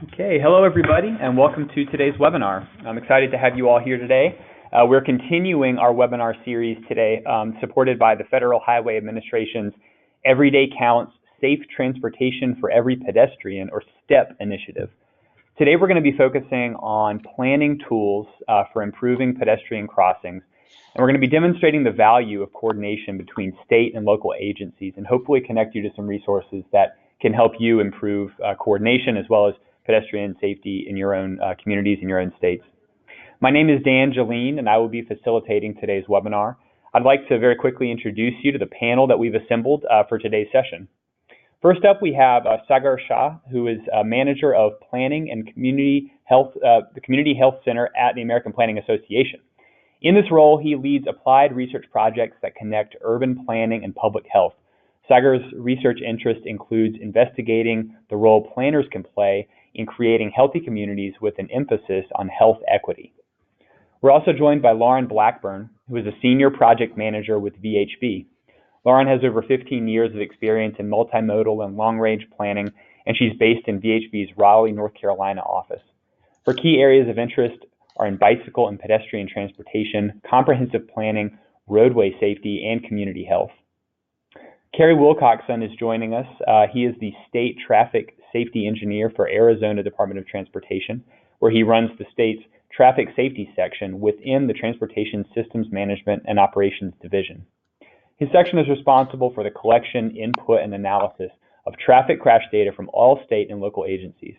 Okay, hello everybody, and welcome to today's webinar. I'm excited to have you all here today. We're continuing our webinar series today, supported by the Federal Highway Administration's Everyday Counts Safe Transportation for Every Pedestrian, or STEP initiative. Today we're going to be focusing on planning tools for improving pedestrian crossings, and we're going to be demonstrating the value of coordination between state and local agencies, and hopefully connect you to some resources that can help you improve coordination as well as pedestrian safety in your own communities, in your own states. My name is Dan Jeline, and I will be facilitating today's webinar. I'd like to very quickly introduce you to the panel that we've assembled for today's session. First up, we have Sagar Shah, who is Manager of Planning and Community Health, the Community Health Center at the American Planning Association. In this role, he leads applied research projects that connect urban planning and public health. Sagar's research interest includes investigating the role planners can play in creating healthy communities with an emphasis on health equity. We're also joined by Lauren Blackburn, who is a Senior Project Manager with VHB. Lauren has over 15 years of experience in multimodal and long-range planning, and she's based in VHB's Raleigh, North Carolina office. Her key areas of interest are in bicycle and pedestrian transportation, comprehensive planning, roadway safety, and community health. Kerry Wilcoxon is joining us. He is the State Traffic Safety Engineer for Arizona Department of Transportation, where he runs the state's Traffic Safety Section within the Transportation Systems Management and Operations Division. His section is responsible for the collection, input, and analysis of traffic crash data from all state and local agencies.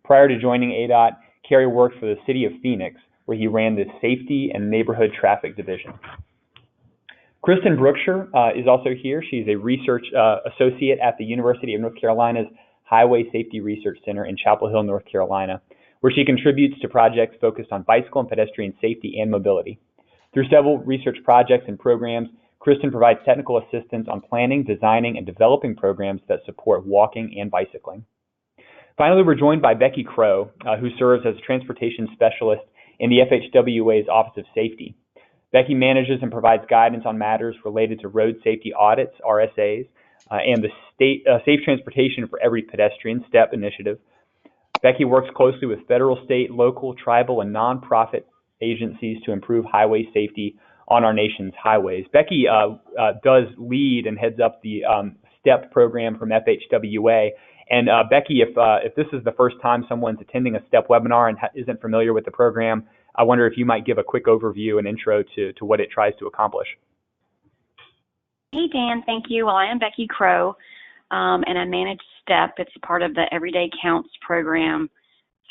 Prior to joining ADOT, Kerry worked for the City of Phoenix, where he ran the Safety and Neighborhood Traffic Division. Kristen Brookshire is also here. She's a research associate at the University of North Carolina's Highway Safety Research Center in Chapel Hill, North Carolina, where she contributes to projects focused on bicycle and pedestrian safety and mobility. Through several research projects and programs, Kristen provides technical assistance on planning, designing, and developing programs that support walking and bicycling. Finally, we're joined by Becky Crow, who serves as a transportation specialist in the FHWA's Office of Safety. Becky manages and provides guidance on matters related to road safety audits, RSAs, and the state Safe Transportation for Every Pedestrian, STEP initiative. Becky works closely with federal, state, local, tribal, and nonprofit agencies to improve highway safety on our nation's highways. Becky does lead and heads up the STEP program from FHWA. And Becky, if this is the first time someone's attending a STEP webinar and isn't familiar with the program, I wonder if you might give a quick overview and intro to what it tries to accomplish. Hey, Dan, thank you. Well, I am Becky Crow, and I manage STEP. It's part of the Everyday Counts program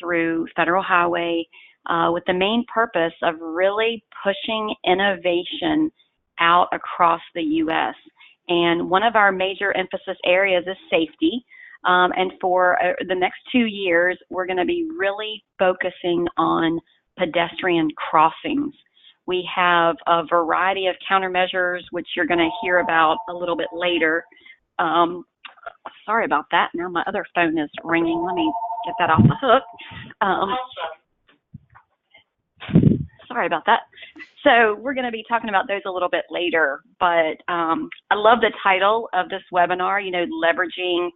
through Federal Highway, with the main purpose of really pushing innovation out across the U.S. And one of our major emphasis areas is safety. And for the next 2 years, we're going to be really focusing on pedestrian crossings. We have a variety of countermeasures, which you're going to hear about a little bit later. Sorry about that. Now my other phone is ringing. Let me get that off the hook. Sorry about that. So we're going to be talking about those a little bit later, but I love the title of this webinar, leveraging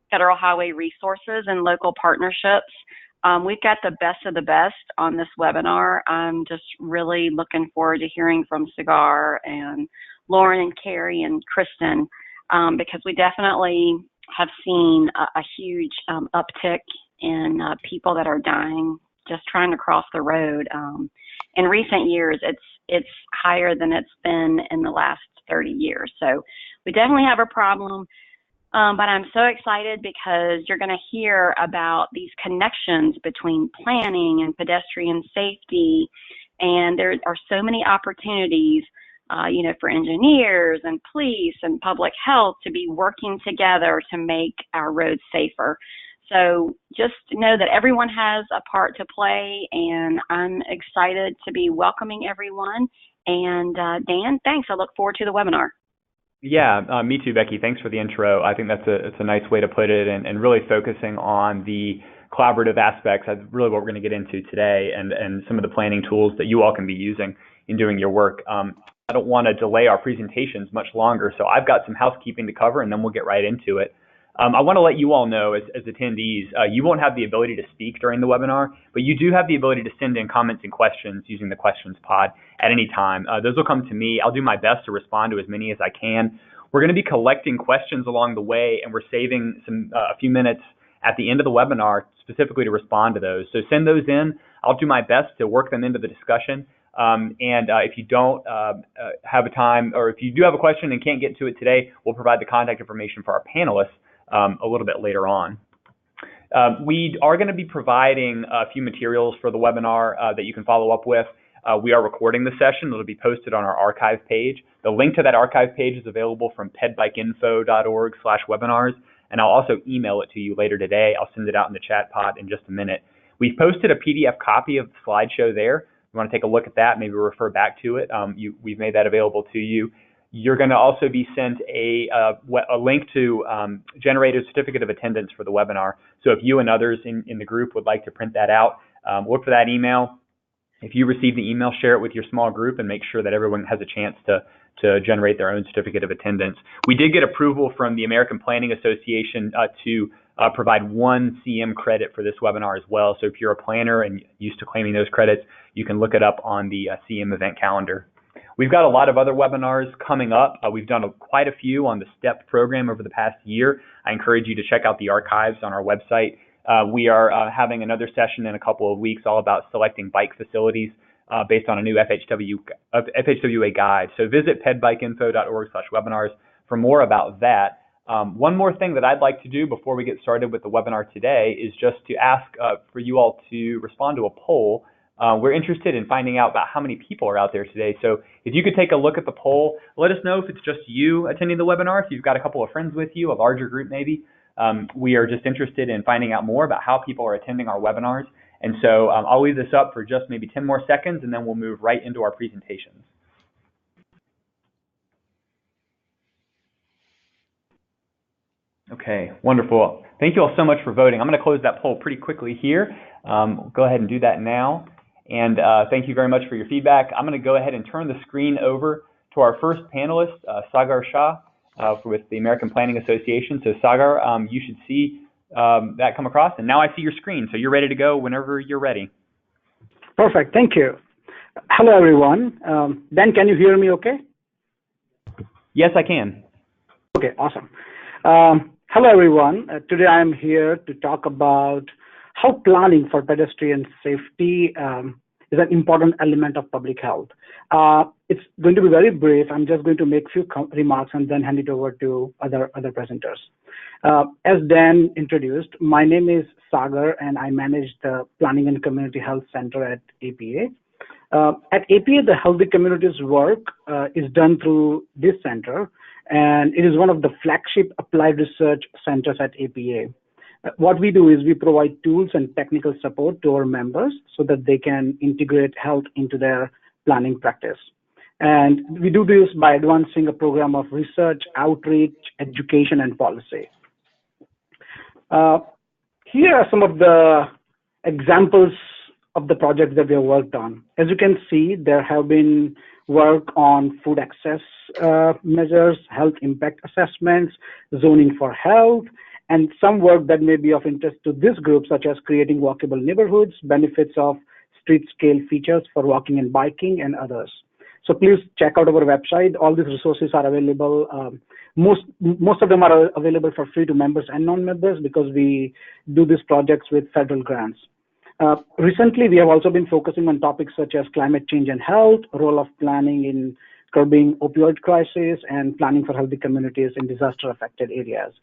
federal highway resources and local partnerships. We've got the best of the best on this webinar. I'm just really looking forward to hearing from Sagar and Lauren and Kerry and Kristen, because we definitely have seen a huge uptick in people that are dying just trying to cross the road. In recent years, it's higher than it's been in the last 30 years. So we definitely have a problem. But I'm so excited because you're going to hear about these connections between planning and pedestrian safety, and there are so many opportunities, for engineers and police and public health to be working together to make our roads safer. So just know that everyone has a part to play, and I'm excited to be welcoming everyone. And Dan, thanks. I look forward to the webinar. Yeah, me too, Becky. Thanks for the intro. I think it's a nice way to put it, and really focusing on the collaborative aspects. That's really what we're going to get into today, and some of the planning tools that you all can be using in doing your work. I don't want to delay our presentations much longer, so I've got some housekeeping to cover, and then we'll get right into it. I want to let you all know, as attendees, you won't have the ability to speak during the webinar, but you do have the ability to send in comments and questions using the questions pod at any time. Those will come to me. I'll do my best to respond to as many as I can. We're going to be collecting questions along the way, and we're saving a few minutes at the end of the webinar specifically to respond to those. So send those in. I'll do my best to work them into the discussion. If you don't have a time, or if you do have a question and can't get to it today, we'll provide the contact information for our panelists a little bit later on. We are going to be providing a few materials for the webinar that you can follow up with. We are recording the session. It'll be posted on our archive page. The link to that archive page is available from pedbikeinfo.org/webinars, and I'll also email it to you later today. I'll send it out in the chat pod in just a minute. We've posted a PDF copy of the slideshow there. If you want to take a look at that, maybe refer back to it. We've made that available to you. You're going to also be sent a link to generate a certificate of attendance for the webinar. So if you and others in the group would like to print that out, look for that email. If you receive the email, share it with your small group and make sure that everyone has a chance to generate their own certificate of attendance. We did get approval from the American Planning Association to provide 1 CM credit for this webinar as well. So if you're a planner and used to claiming those credits, you can look it up on the CM event calendar. We've got a lot of other webinars coming up. We've done quite a few on the STEP program over the past year. I encourage you to check out the archives on our website. We are having another session in a couple of weeks all about selecting bike facilities based on a new FHWA guide. So visit pedbikeinfo.org/webinars for more about that. One more thing that I'd like to do before we get started with the webinar today is just to ask for you all to respond to a poll. We're interested in finding out about how many people are out there today. So if you could take a look at the poll, let us know if it's just you attending the webinar, if you've got a couple of friends with you, a larger group maybe. We are just interested in finding out more about how people are attending our webinars. And so I'll leave this up for just maybe 10 more seconds, and then we'll move right into our presentations. Okay, wonderful. Thank you all so much for voting. I'm going to close that poll pretty quickly here. We'll go ahead and do that now. And thank you very much for your feedback. I'm going to go ahead and turn the screen over to our first panelist, Sagar Shah, with the American Planning Association. So Sagar, you should see that come across. And now I see your screen, so you're ready to go whenever you're ready. Perfect, thank you. Hello, everyone. Ben, can you hear me okay? Yes, I can. Okay, awesome. Hello, everyone. Today I'm here to talk about how planning for pedestrian safety is an important element of public health. It's going to be very brief. I'm just going to make a few remarks and then hand it over to other presenters. As Dan introduced, my name is Sagar and I manage the Planning and Community Health Center at APA. At APA, the Healthy Communities work is done through this center, and it is one of the flagship applied research centers at APA. What we do is we provide tools and technical support to our members so that they can integrate health into their planning practice. And we do this by advancing a program of research, outreach, education, and policy. Here are some of the examples of the projects that we have worked on. As you can see, there have been work on food access measures, health impact assessments, zoning for health, and some work that may be of interest to this group, such as creating walkable neighborhoods, benefits of street scale features for walking and biking, and others. So please check out our website. All these resources are available. Most of them are available for free to members and non-members because we do these projects with federal grants. Recently, we have also been focusing on topics such as climate change and health, role of planning in curbing opioid crisis, and planning for healthy communities in disaster-affected areas.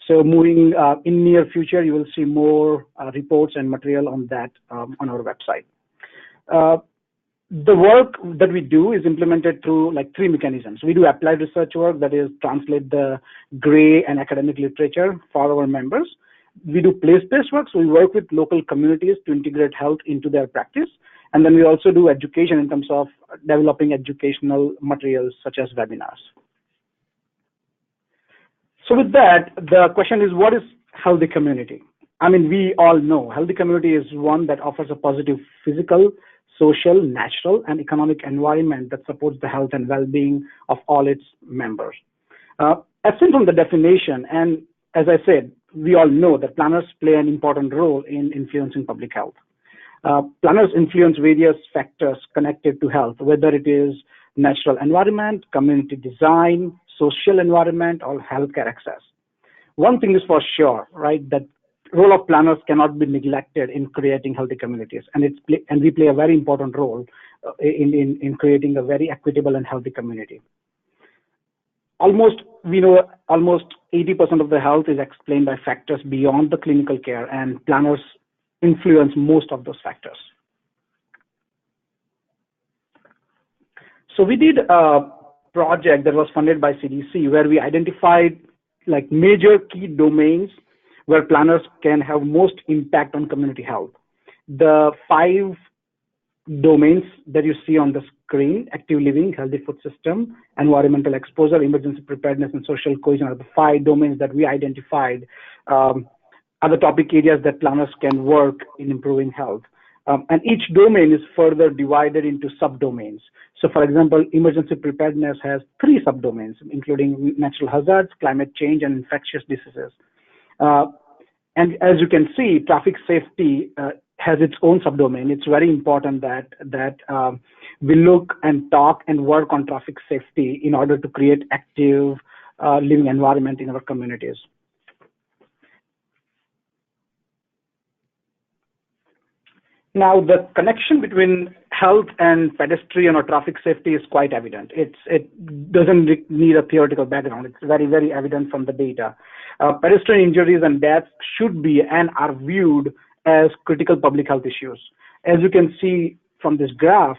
So moving in near future, you will see more reports and material on that on our website. The work that we do is implemented through like 3 mechanisms. We do applied research work, that is translate the gray and academic literature for our members. We do place-based work, so we work with local communities to integrate health into their practice. And then we also do education in terms of developing educational materials such as webinars. So with that, the question is, what is healthy community? I mean, we all know healthy community is one that offers a positive physical, social, natural, and economic environment that supports the health and well-being of all its members. As seen from the definition, and as I said, we all know that planners play an important role in influencing public health. Planners influence various factors connected to health, whether it is natural environment, community design, social environment, or healthcare access. One thing is for sure, right, that role of planners cannot be neglected in creating healthy communities, and we play a very important role in creating a very equitable and healthy community. We know almost 80% of the health is explained by factors beyond the clinical care, and planners influence most of those factors. So we did a project that was funded by CDC where we identified like major key domains where planners can have most impact on community health. The 5 domains that you see on the screen: active living, healthy food system, environmental exposure, emergency preparedness, and social cohesion are the 5 domains that we identified are the topic areas that planners can work in improving health. And each domain is further divided into subdomains. So for example, emergency preparedness has 3 subdomains, including natural hazards, climate change, and infectious diseases. And as you can see, traffic safety has its own subdomain. It's very important that we look and talk and work on traffic safety in order to create active living environment in our communities. Now, the connection between health and pedestrian or traffic safety is quite evident. It doesn't need a theoretical background. It's very, very evident from the data. Pedestrian injuries and deaths should be and are viewed as critical public health issues. As you can see from this graph,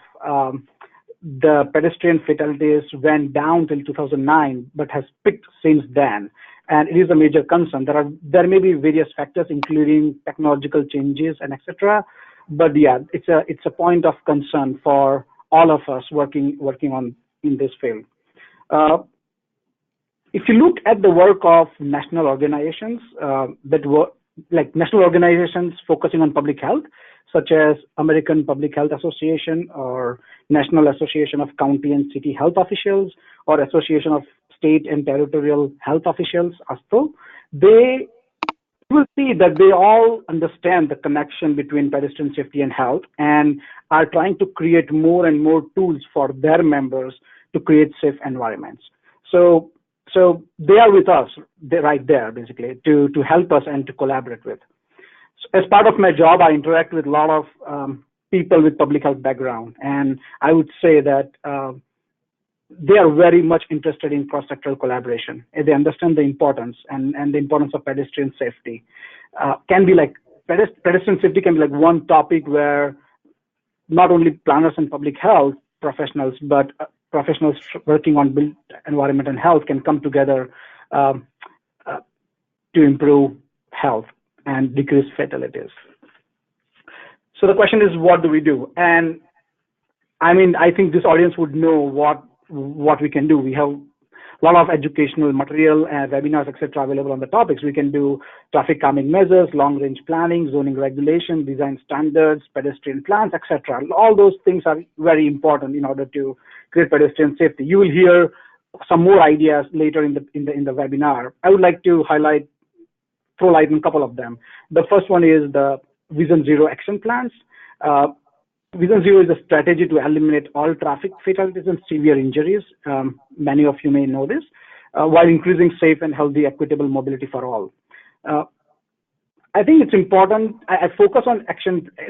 the pedestrian fatalities went down till 2009, but has picked since then. And it is a major concern. There may be various factors, including technological changes and etc. But yeah, it's a point of concern for all of us working in this field. If you look at the work of national organizations national organizations focusing on public health, such as American Public Health Association or National Association of County and City Health Officials or Association of State and Territorial Health Officials, ASTO, you will see that they all understand the connection between pedestrian safety and health and are trying to create more and more tools for their members to create safe environments. So they are with us, they're right there basically to help us and to collaborate with. So as part of my job, I interact with a lot of people with public health background, and I would say that they are very much interested in cross-sectoral collaboration. And they understand the importance and the importance of pedestrian safety. Pedestrian safety can be like one topic where not only planners and public health professionals, but professionals working on built environment and health can come together to improve health and decrease fatalities. So the question is, what do we do? And I mean, I think this audience would know what we can do. We have a lot of educational material and webinars, etc., available on the topics. We can do traffic calming measures, long-range planning, zoning regulation, design standards, pedestrian plans, etc. All those things are very important in order to create pedestrian safety. You will hear some more ideas later in the webinar. I would like to throw light on a couple of them. The first one is the Vision Zero action plans. Vision Zero is a strategy to eliminate all traffic fatalities and severe injuries. Many of you may know this, while increasing safe and healthy, equitable mobility for all. I think it's important. I focus on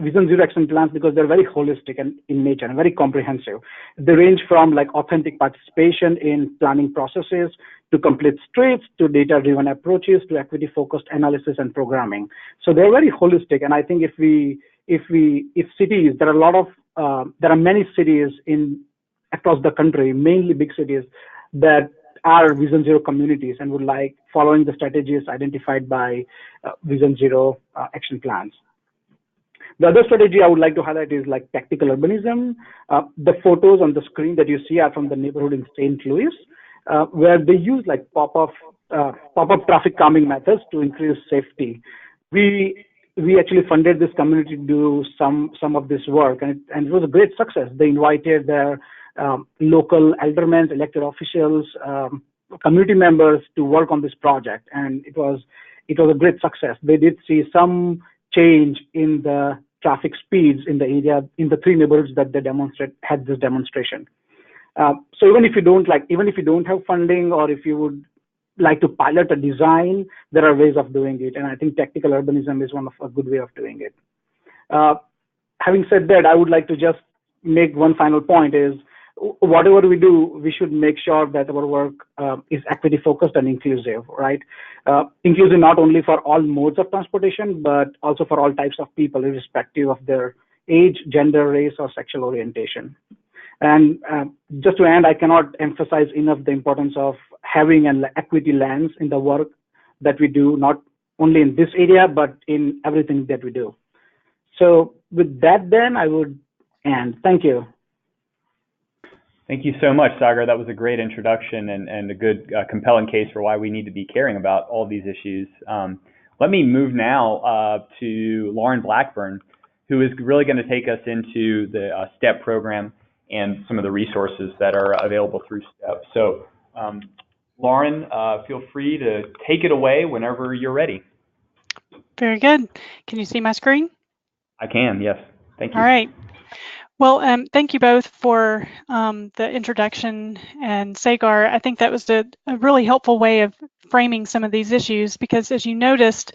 Vision Zero action plans because they're very holistic and in nature and very comprehensive. They range from like authentic participation in planning processes to complete streets to data-driven approaches to equity-focused analysis and programming. So they're very holistic, and I think if cities, there are many cities across the country, mainly big cities, that are Vision Zero communities and would like following the strategies identified by Vision Zero action plans. The other strategy I would like to highlight is like tactical urbanism. The photos on the screen that you see are from the neighborhood in St. Louis, where they use like pop-up traffic calming methods to increase safety. We actually funded this community to do some of this work, and it was a great success. They invited their local aldermen, elected officials, community members to work on this project, and it was a great success. They did see some change in the traffic speeds in the area, in the 3 neighborhoods that they had this demonstration. So even if you don't have funding, or if you would like to pilot a design, there are ways of doing it, and I think tactical urbanism is one of a good way of doing it. Having said that, I would like to just make one final point: is whatever we do, we should make sure that our work is equity focused and inclusive, right? Inclusive not only for all modes of transportation, but also for all types of people, irrespective of their age, gender, race, or sexual orientation. And just to end, I cannot emphasize enough the importance of having an equity lens in the work that we do, not only in this area, but in everything that we do. So with that, then I would end. Thank you. Thank you so much, Sagar. That was a great introduction and a good, compelling case for why we need to be caring about all these issues. Let me move now to Lauren Blackburn, who is really going to take us into the STEP program and some of the resources that are available through STEP. So, Lauren, feel free to take it away whenever you're ready. Very good. Can you see my screen? I can, yes. Thank you. All right. Well, thank you both for the introduction, and Sagar, I think that was a really helpful way of framing some of these issues, because as you noticed,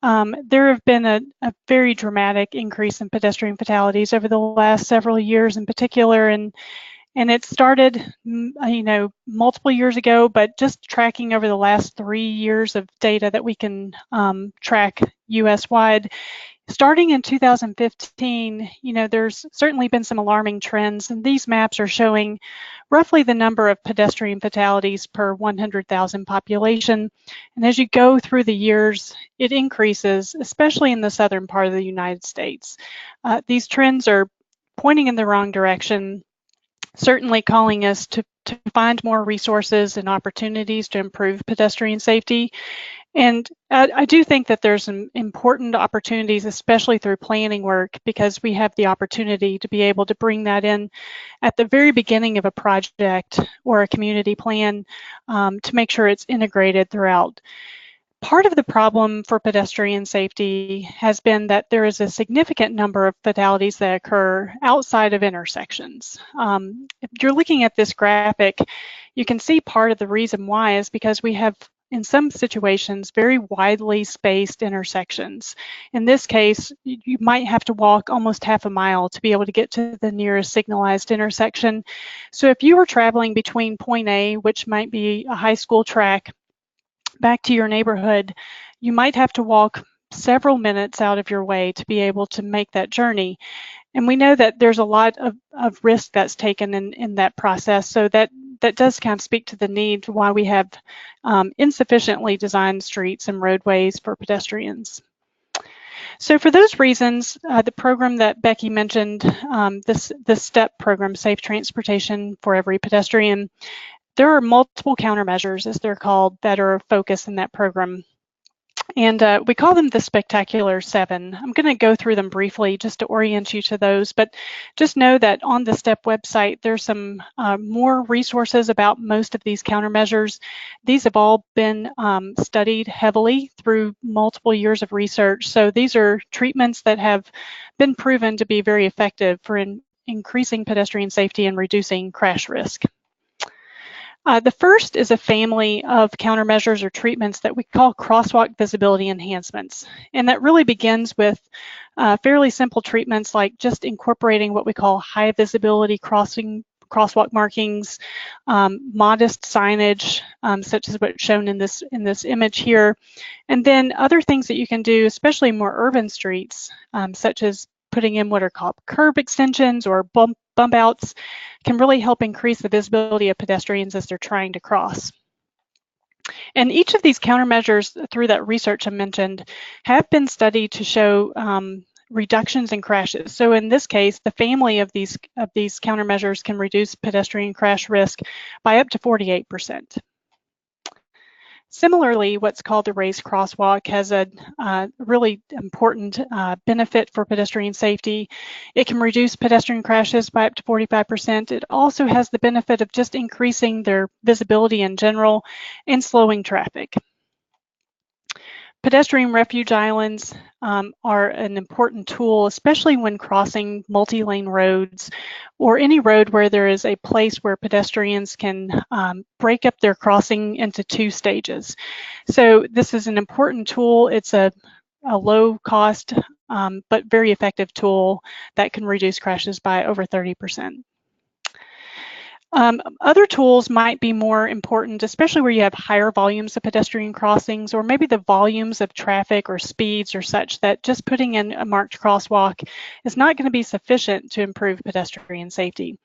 there have been a very dramatic increase in pedestrian fatalities over the last several years in particular, and it started, multiple years ago, but just tracking over the last 3 years of data that we can track US-wide. Starting in 2015, there's certainly been some alarming trends, and these maps are showing roughly the number of pedestrian fatalities per 100,000 population. And as you go through the years, it increases, especially in the southern part of the United States. These trends are pointing in the wrong direction, certainly calling us to find more resources and opportunities to improve pedestrian safety. And I do think that there's some important opportunities, especially through planning work, because we have the opportunity to be able to bring that in at the very beginning of a project or a community plan to make sure it's integrated throughout. Part of the problem for pedestrian safety has been that there is a significant number of fatalities that occur outside of intersections. If you're looking at this graphic, you can see part of the reason why is because we have, in some situations, very widely spaced intersections. In this case, you might have to walk almost half a mile to be able to get to the nearest signalized intersection. So if you were traveling between point A, which might be a high school track, back to your neighborhood, you might have to walk several minutes out of your way to be able to make that journey. And we know that there's a lot of risk that's taken in that process. So that does kind of speak to the need why we have insufficiently designed streets and roadways for pedestrians. So for those reasons, the program that Becky mentioned, the STEP program, Safe Transportation for Every Pedestrian, there are multiple countermeasures, as they're called, that are focused in that program. And we call them the Spectacular 7. I'm going to go through them briefly just to orient you to those, but just know that on the STEP website, there's some more resources about most of these countermeasures. These have all been studied heavily through multiple years of research. So these are treatments that have been proven to be very effective for increasing pedestrian safety and reducing crash risk. The first is a family of countermeasures or treatments that we call crosswalk visibility enhancements. And that really begins with fairly simple treatments like just incorporating what we call high visibility crosswalk markings, modest signage, such as what's shown in this image here. And then other things that you can do, especially more urban streets, such as putting in what are called curb extensions or bump outs, can really help increase the visibility of pedestrians as they're trying to cross. And each of these countermeasures through that research I mentioned have been studied to show reductions in crashes. So in this case, the family of these countermeasures can reduce pedestrian crash risk by up to 48%. Similarly, what's called the raised crosswalk has a really important benefit for pedestrian safety. It can reduce pedestrian crashes by up to 45%. It also has the benefit of just increasing their visibility in general and slowing traffic. Pedestrian refuge islands are an important tool, especially when crossing multi-lane roads or any road where there is a place where pedestrians can break up their crossing into 2 stages. So this is an important tool. It's a low cost but very effective tool that can reduce crashes by over 30%. Other tools might be more important, especially where you have higher volumes of pedestrian crossings, or maybe the volumes of traffic or speeds or such that just putting in a marked crosswalk is not going to be sufficient to improve pedestrian safety.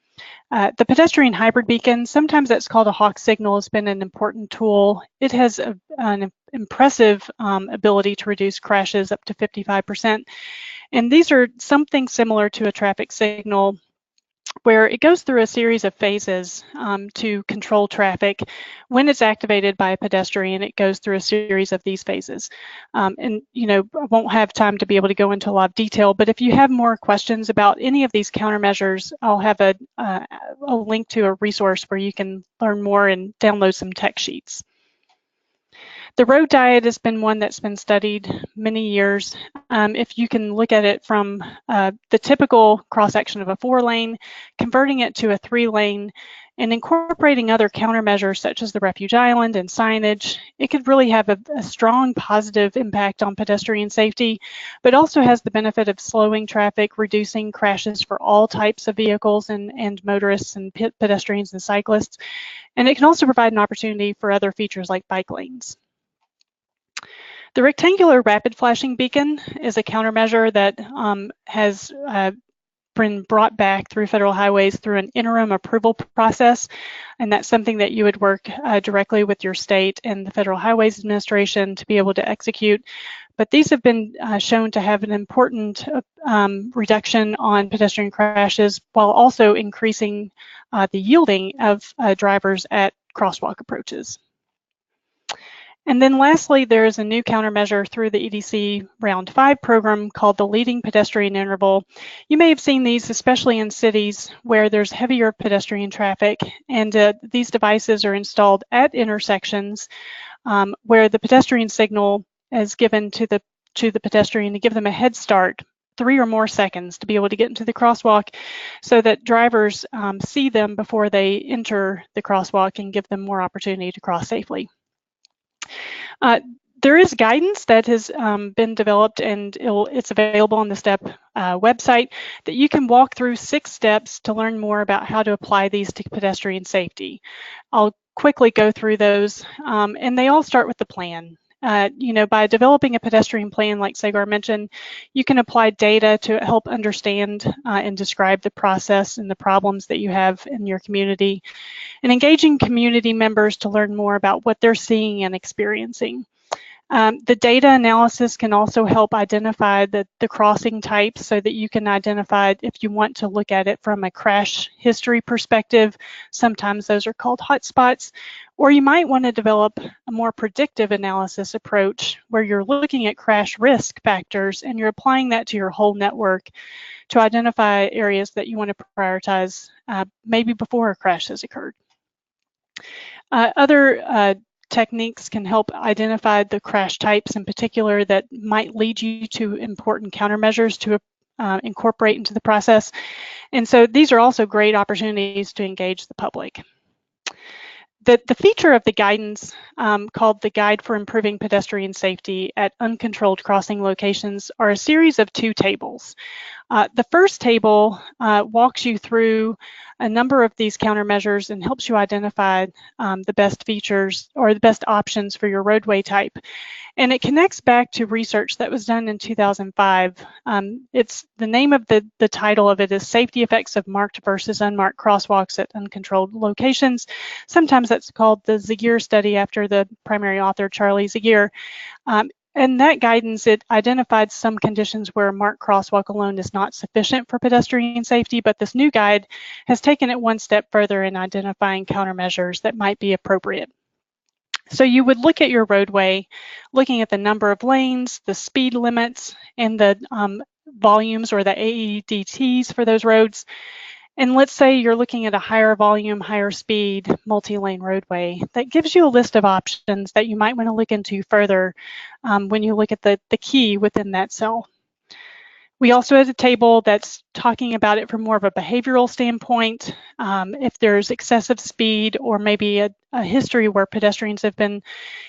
The pedestrian hybrid beacon, sometimes that's called a hawk signal, has been an important tool. It has an impressive ability to reduce crashes up to 55%. And these are something similar to a traffic signal, where it goes through a series of phases to control traffic. When it's activated by a pedestrian, it goes through a series of these phases. And, you know, I won't have time to be able to go into a lot of detail, but if you have more questions about any of these countermeasures, I'll have a link to a resource where you can learn more and download some tech sheets. The road diet has been one that's been studied many years. If you can look at it from the typical cross-section of a 4-lane, converting it to a 3-lane, and incorporating other countermeasures such as the refuge island and signage, it could really have a strong positive impact on pedestrian safety, but also has the benefit of slowing traffic, reducing crashes for all types of vehicles and motorists and pedestrians and cyclists. And it can also provide an opportunity for other features like bike lanes. The rectangular rapid flashing beacon is a countermeasure that has been brought back through federal highways through an interim approval process, and that's something that you would work directly with your state and the Federal Highways Administration to be able to execute. But these have been shown to have an important reduction on pedestrian crashes while also increasing the yielding of drivers at crosswalk approaches. And then lastly, there is a new countermeasure through the EDC Round 5 program called the Leading Pedestrian Interval. You may have seen these, especially in cities where there's heavier pedestrian traffic, and these devices are installed at intersections where the pedestrian signal is given to the pedestrian to give them a head start, 3 or more seconds to be able to get into the crosswalk, so that drivers see them before they enter the crosswalk and give them more opportunity to cross safely. There is guidance that has been developed, and it's available on the STEP website, that you can walk through 6 steps to learn more about how to apply these to pedestrian safety. I'll quickly go through those, and they all start with the plan. You know, by developing a pedestrian plan, like Sagar mentioned, you can apply data to help understand and describe the process and the problems that you have in your community, and engaging community members to learn more about what they're seeing and experiencing. The data analysis can also help identify the crossing types so that you can identify if you want to look at it from a crash history perspective. Sometimes those are called hotspots, or you might want to develop a more predictive analysis approach where you're looking at crash risk factors and you're applying that to your whole network to identify areas that you want to prioritize maybe before a crash has occurred. Other techniques can help identify the crash types in particular that might lead you to important countermeasures to incorporate into the process. And so these are also great opportunities to engage the public. The feature of the guidance called the Guide for Improving Pedestrian Safety at Uncontrolled Crossing Locations are a series of 2 tables. The first table walks you through a number of these countermeasures and helps you identify the best features or the best options for your roadway type. And it connects back to research that was done in 2005. It's the name of the title of it is Safety Effects of Marked versus Unmarked Crosswalks at Uncontrolled Locations. Sometimes that's called the Zagier study after the primary author, Charlie Zagier. And that guidance, it identified some conditions where a marked crosswalk alone is not sufficient for pedestrian safety, but this new guide has taken it one step further in identifying countermeasures that might be appropriate. So you would look at your roadway, looking at the number of lanes, the speed limits, and the volumes or the AEDTs for those roads. And let's say you're looking at a higher volume, higher speed, multi-lane roadway. That gives you a list of options that you might want to look into further when you look at the key within that cell. We also have a table that's talking about it from more of a behavioral standpoint. If there's excessive speed or maybe a history where pedestrians have been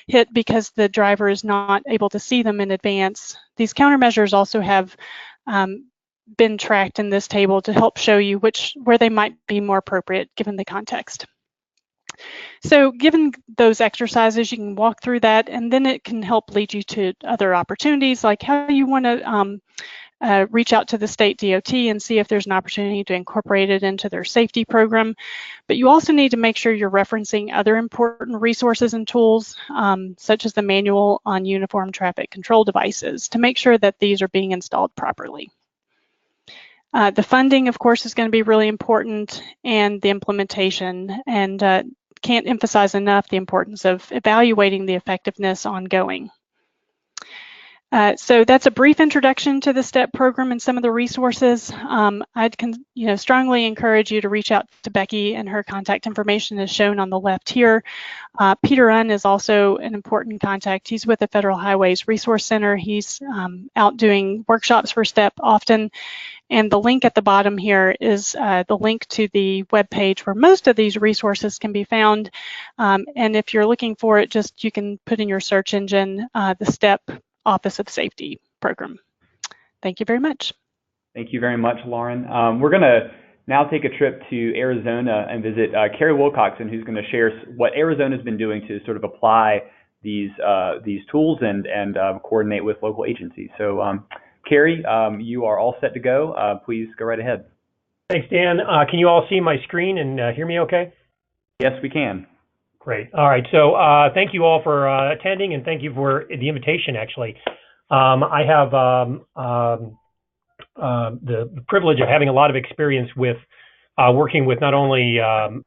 hit because the driver is not able to see them in advance. These countermeasures also have been tracked in this table to help show you where they might be more appropriate given the context. So given those exercises, you can walk through that, and then it can help lead you to other opportunities, like how you want to reach out to the state DOT and see if there's an opportunity to incorporate it into their safety program. But you also need to make sure you're referencing other important resources and tools, such as the manual on uniform traffic control devices, to make sure that these are being installed properly. The funding, of course, is going to be really important, and the implementation, and can't emphasize enough the importance of evaluating the effectiveness ongoing. So that's a brief introduction to the STEP program and some of the resources. I'd strongly encourage you to reach out to Becky, and her contact information is shown on the left here. Peter Unn is also an important contact. He's with the Federal Highways Resource Center. He's out doing workshops for STEP often. And the link at the bottom here is the link to the webpage where most of these resources can be found. And if you're looking for it, you can put in your search engine the STEP Office of Safety program. Thank you very much. Thank you very much, Lauren. We're going to now take a trip to Arizona and visit Carrie Wilcoxon, who's going to share what Arizona's been doing to sort of apply these tools and coordinate with local agencies. So Carrie, you are all set to go. Please go right ahead. Thanks, Dan. Can you all see my screen and hear me okay? Yes, we can. Great. All right. So thank you all for attending, and thank you for the invitation, actually. I have the privilege of having a lot of experience with working with not only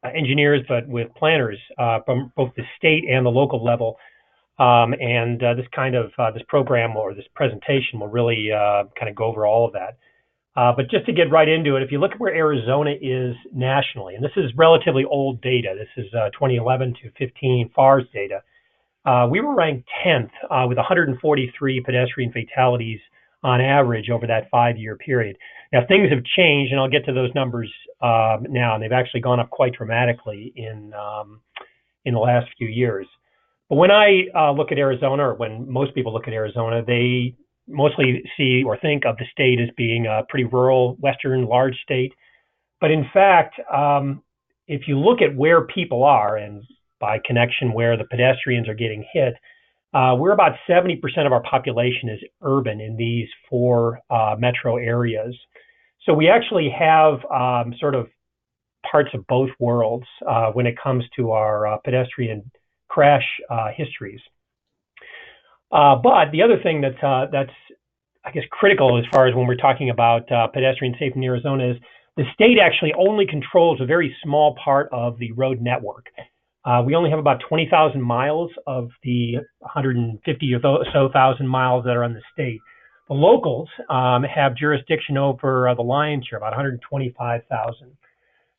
engineers, but with planners from both the state and the local level. And this kind of this program or this presentation will really kind of go over all of that. But just to get right into it, if you look at where Arizona is nationally, and this is relatively old data, this is 2011 to 15 FARS data, we were ranked 10th with 143 pedestrian fatalities on average over that 5-year period. Now, things have changed, and I'll get to those numbers now, and they've actually gone up quite dramatically in the last few years. But when I look at Arizona, or when most people look at Arizona, they mostly see or think of the state as being a pretty rural, western, large state. But in fact, if you look at where people are, and by connection where the pedestrians are getting hit, we're about 70% of our population is urban in these 4 metro areas. So we actually have sort of parts of both worlds when it comes to our pedestrian crash histories. But the other thing that's I guess critical as far as when we're talking about pedestrian safety in Arizona is the state actually only controls a very small part of the road network. We only have about 20,000 miles of the 150 or so thousand miles that are in the state. The locals have jurisdiction over the lion's share, about 125,000.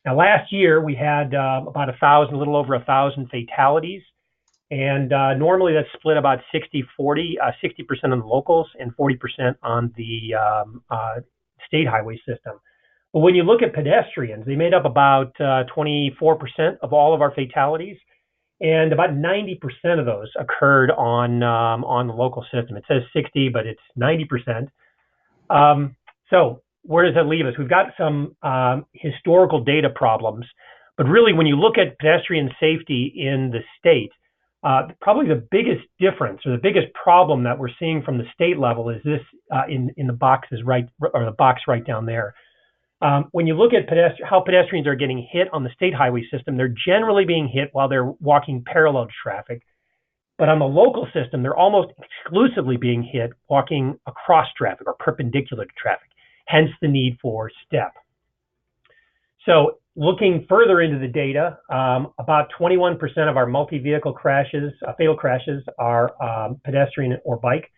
Now, last year we had about a little over 1,000 fatalities. And normally that's split about 60-40, 60% on the locals and 40% on the state highway system. But when you look at pedestrians, they made up about 24% of all of our fatalities, and about 90% of those occurred on the local system. It says 60, but it's 90%. So where does that leave us? We've got some historical data problems, but really when you look at pedestrian safety in the state, probably the biggest difference or the biggest problem that we're seeing from the state level is this in the boxes the box right down there. When you look at how pedestrians are getting hit on the state highway system, they're generally being hit while they're walking parallel to traffic. But on the local system, they're almost exclusively being hit walking across traffic or perpendicular to traffic, hence the need for STEP. So Looking further into the data, about 21% of our multi-vehicle crashes, fatal crashes, are pedestrian or bike.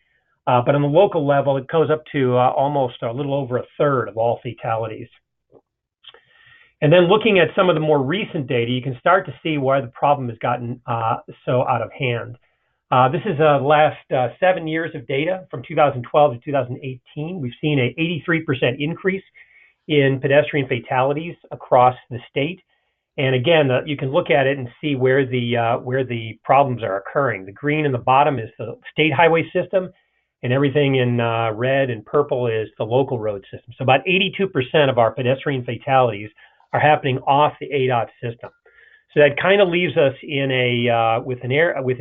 But on the local level, it goes up to almost a little over a third of all fatalities. And then looking at some of the more recent data, you can start to see why the problem has gotten so out of hand. This is the last 7 years of data from 2012 to 2018. We've seen an 83% increase in pedestrian fatalities across the state. And again, you can look at it and see where the problems are occurring. The green in the bottom is the state highway system, and everything in red and purple is the local road system. So about 82% of our pedestrian fatalities are happening off the ADOT system. So that kind of leaves us in with an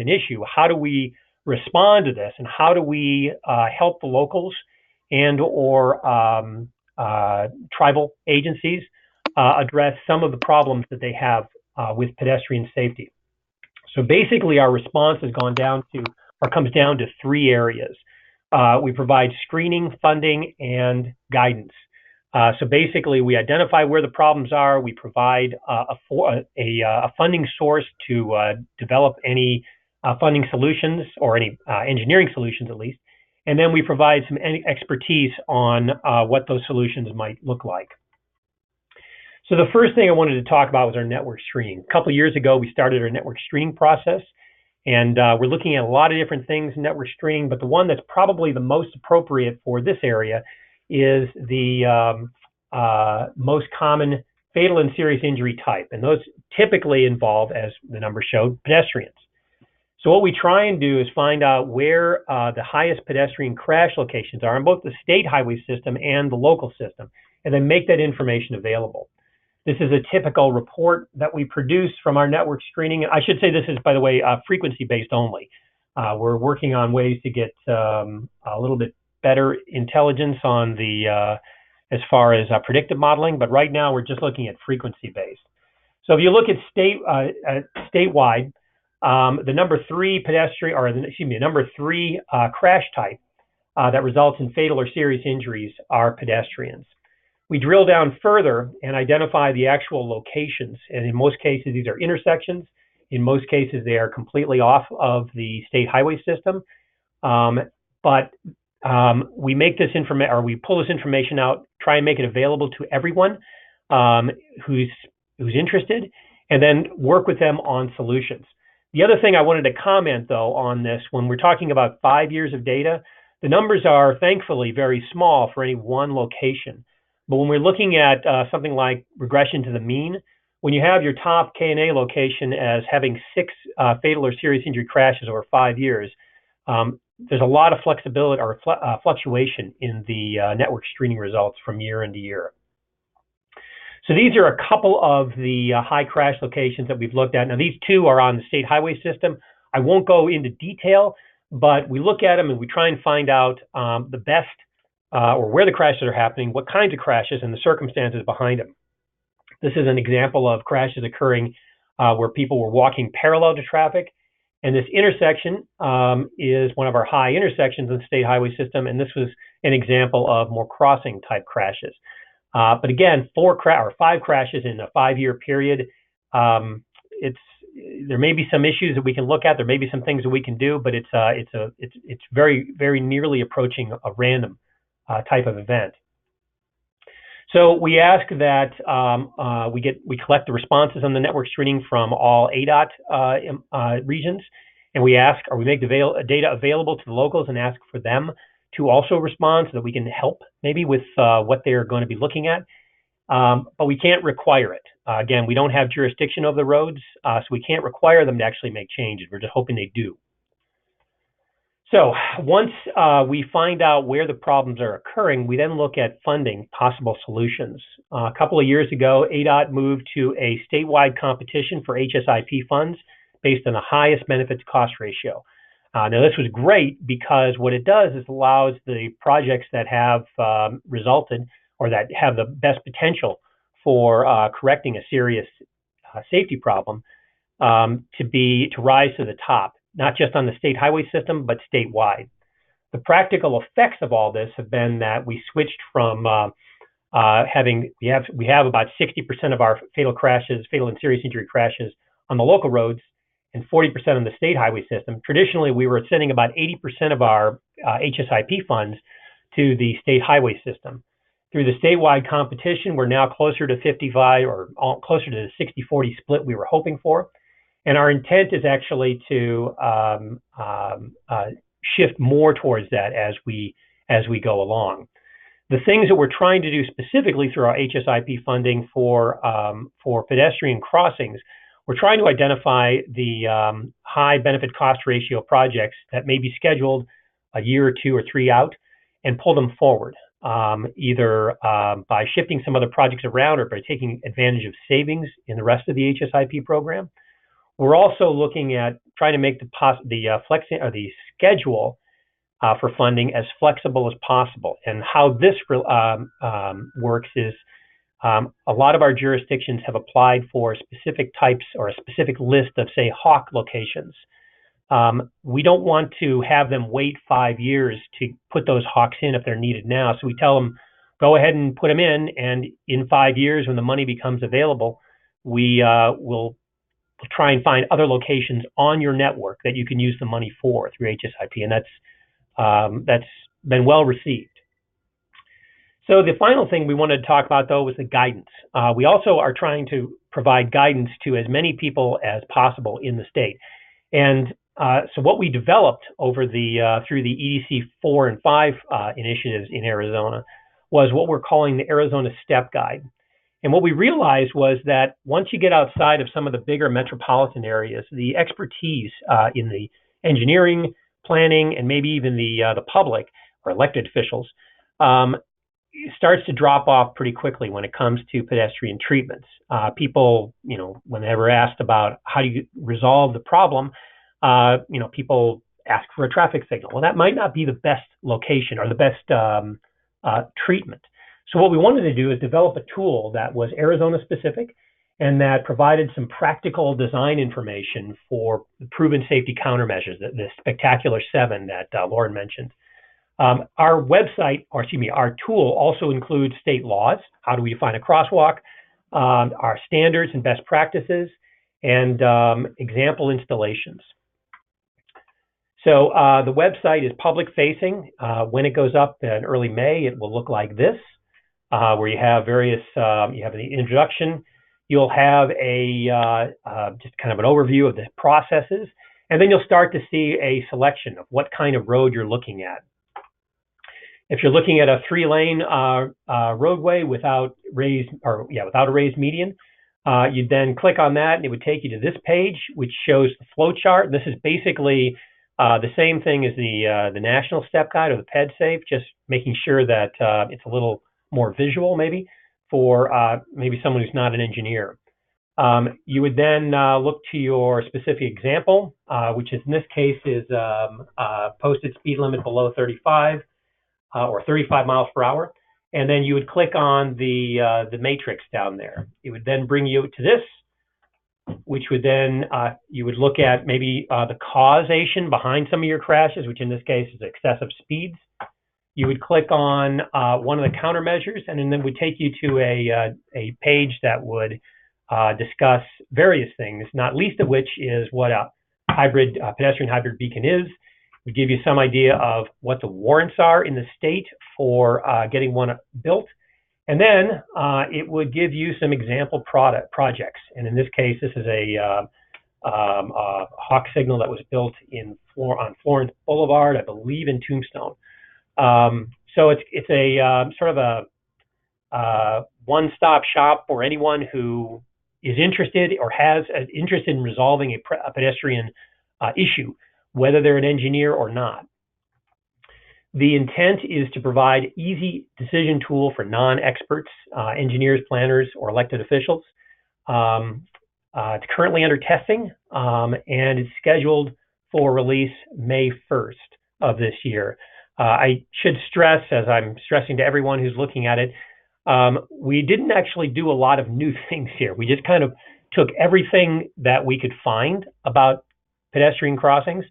issue. How do we respond to this, and how do we help the locals and or tribal agencies address some of the problems that they have with pedestrian safety? So basically, our response has gone down to, or comes down to, 3 areas. We provide screening, funding, and guidance. So basically, we identify where the problems are. We provide a funding source to develop any funding solutions, or any engineering solutions at least. And then we provide some expertise on what those solutions might look like. So the first thing I wanted to talk about was our network screening. A couple of years ago, we started our network screening process. And we're looking at a lot of different things in network screening, but the one that's probably the most appropriate for this area is the most common fatal and serious injury type. And those typically involve, as the numbers showed, pedestrians. So what we try and do is find out where the highest pedestrian crash locations are on both the state highway system and the local system, and then make that information available. This is a typical report that we produce from our network screening. I should say this is, by the way, frequency-based only. We're working on ways to get a little bit better intelligence on the as far as predictive modeling, but right now we're just looking at frequency-based. So if you look at statewide, the number 3 pedestrian, or excuse me, number 3 crash type that results in fatal or serious injuries are pedestrians. We drill down further and identify the actual locations, and in most cases these are intersections. In most cases they are completely off of the state highway system, but we make this information, or we pull this information out, try and make it available to everyone who's interested, and then work with them on solutions. The other thing I wanted to comment, though, on this, when we're talking about 5 years of data, the numbers are thankfully very small for any one location. But when we're looking at something like regression to the mean, when you have your top K&A location as having 6 fatal or serious injury crashes over 5 years, there's a lot of flexibility or fluctuation in the network screening results from year into year. So these are a couple of the high crash locations that we've looked at. Now, these 2 are on the state highway system. I won't go into detail, but we look at them and we try and find out the best or where the crashes are happening, what kinds of crashes, and the circumstances behind them. This is an example of crashes occurring where people were walking parallel to traffic. And this intersection is one of our high intersections in the state highway system. And this was an example of more crossing type crashes. But again, 5 crashes in a 5-year period. There may be some issues that we can look at. There may be some things that we can do, but it's very, very nearly approaching a random type of event. So we ask that we collect the responses on the network screening from all ADOT regions, and we make the data available to the locals and ask for them to also respond so that we can help maybe with what they're going to be looking at. But we can't require it. Again, we don't have jurisdiction over the roads, so we can't require them to actually make changes. We're just hoping they do. So once we find out where the problems are occurring, we then look at funding possible solutions. A couple of years ago, ADOT moved to a statewide competition for HSIP funds based on the highest benefits cost ratio. Now, this was great because what it does is allows the projects that have resulted or that have the best potential for correcting a serious safety problem to rise to the top, not just on the state highway system, but statewide. The practical effects of all this have been that we switched from we have about 60% of our fatal and serious injury crashes on the local roads, and 40% on the state highway system. Traditionally, we were sending about 80% of our HSIP funds to the state highway system. Through the statewide competition, we're now closer to 55 or closer to the 60-40 split we were hoping for. And our intent is actually to shift more towards that as we go along. The things that we're trying to do specifically through our HSIP funding for pedestrian crossings, we're trying to identify the high benefit cost ratio projects that may be scheduled a year or 2 or 3 out and pull them forward, either by shifting some other projects around or by taking advantage of savings in the rest of the HSIP program. We're also looking at trying to make the schedule for funding as flexible as possible. And how this works is a lot of our jurisdictions have applied for specific types or a specific list of, say, hawk locations. We don't want to have them wait 5 years to put those hawks in if they're needed now. So we tell them, go ahead and put them in 5 years when the money becomes available, we will try and find other locations on your network that you can use the money for through HSIP, and that's been well received. So the final thing we wanted to talk about, though, was the guidance. We also are trying to provide guidance to as many people as possible in the state. And so what we developed over through the EDC 4 and 5 initiatives in Arizona was what we're calling the Arizona Step Guide. And what we realized was that once you get outside of some of the bigger metropolitan areas, the expertise in the engineering, planning, and maybe even the public or elected officials starts to drop off pretty quickly when it comes to pedestrian treatments. People, when they were asked about how do you resolve the problem, people ask for a traffic signal. Well, that might not be the best location or the best treatment. So what we wanted to do is develop a tool that was Arizona specific and that provided some practical design information for proven safety countermeasures, the Spectacular 7 that Lauren mentioned. Our website, our tool also includes state laws. How do we define a crosswalk? Our standards and best practices, and example installations. So the website is public facing. When it goes up in early May, it will look like this, where you have various, you have the introduction, you'll have just kind of an overview of the processes, and then you'll start to see a selection of what kind of road you're looking at. If you're looking at a 3-lane roadway without a raised median, you'd then click on that and it would take you to this page, which shows the flow chart. This is basically the same thing as the National Step Guide or the PedSafe, just making sure that it's a little more visual maybe for maybe someone who's not an engineer. You would then look to your specific example, which is in this case is posted speed limit below 35 or 35 miles per hour. And then you would click on the matrix down there. It would then bring you to this, which would then, you would look at maybe the causation behind some of your crashes, which in this case is excessive speeds. You would click on one of the countermeasures, and then would take you to a page that would discuss various things, not least of which is what a pedestrian hybrid beacon is. We give you some idea of what the warrants are in the state for getting one built. And then it would give you some example projects. And in this case, this is a hawk signal that was built on Florence Boulevard, I believe in Tombstone. So it's a sort of a one-stop shop for anyone who is interested or has an interest in resolving a pedestrian issue, whether they're an engineer or not. The intent is to provide easy decision tool for non-experts, engineers, planners, or elected officials. It's currently under testing and it's scheduled for release May 1st of this year. I should stress, as I'm stressing to everyone who's looking at it, we didn't actually do a lot of new things here. We just kind of took everything that we could find about pedestrian crossings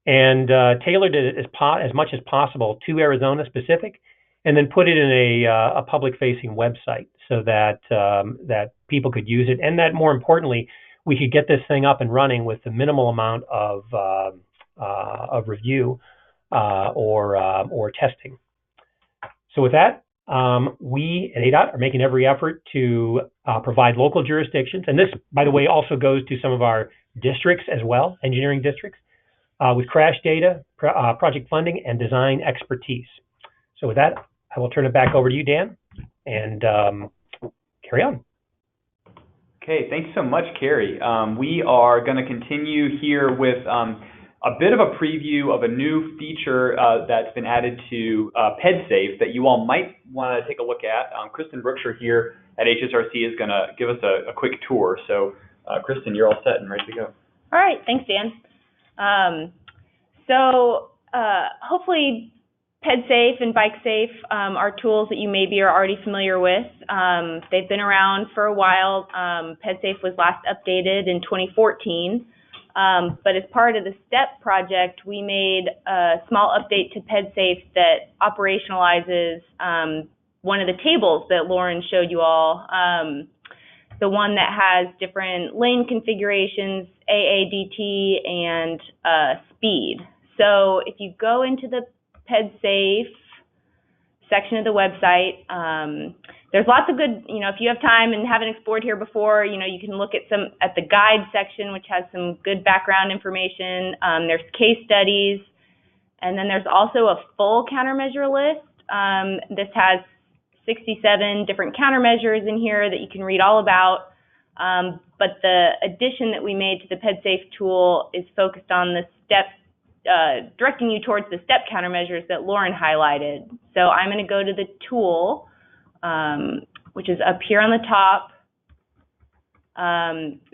and tailored it as much as possible to Arizona specific. and then put it in a public-facing website so that that people could use it, and that more importantly, we could get this thing up and running with the minimal amount of review or testing. So with that, we at ADOT are making every effort to provide local jurisdictions, and this, by the way, also goes to some of our districts as well, engineering districts, with crash data, project funding, and design expertise. So with that, I will turn it back over to you, Dan, and carry on. Okay, thanks so much, Carrie. We are going to continue here with a bit of a preview of a new feature that's been added to PedSafe that you all might want to take a look at. Kristen Brookshire here at HSRC is going to give us a quick tour. So, Kristen, you're all set and ready to go. All right, thanks, Dan. Hopefully PedSafe and BikeSafe are tools that you maybe are already familiar with. They've been around for a while. PedSafe was last updated in 2014. But as part of the STEP project, we made a small update to PedSafe that operationalizes one of the tables that Lauren showed you all, the one that has different lane configurations, AADT, and speed. So if you go into the PedSafe section of the website, there's lots of good, if you have time and haven't explored here before, you can look at the guide section, which has some good background information. There's case studies, and then there's also a full countermeasure list. This has 67 different countermeasures in here that you can read all about. But the addition that we made to the PedSafe tool is focused on the step, directing you towards the step countermeasures that Lauren highlighted. So I'm going to go to the tool, which is up here on the top.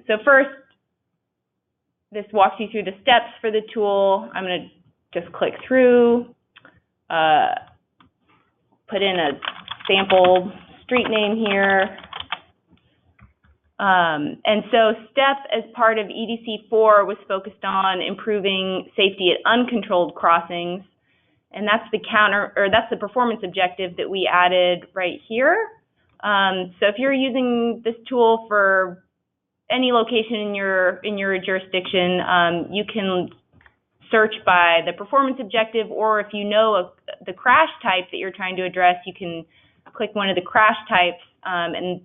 So first, this walks you through the steps for the tool. I'm going to just click through, put in a sample street name here. And so STEP, as part of EDC4, was focused on improving safety at uncontrolled crossings, and that's the performance objective that we added right here. So if you're using this tool for any location in your jurisdiction, you can search by the performance objective, or if you know the crash type that you're trying to address, you can click one of the crash types, and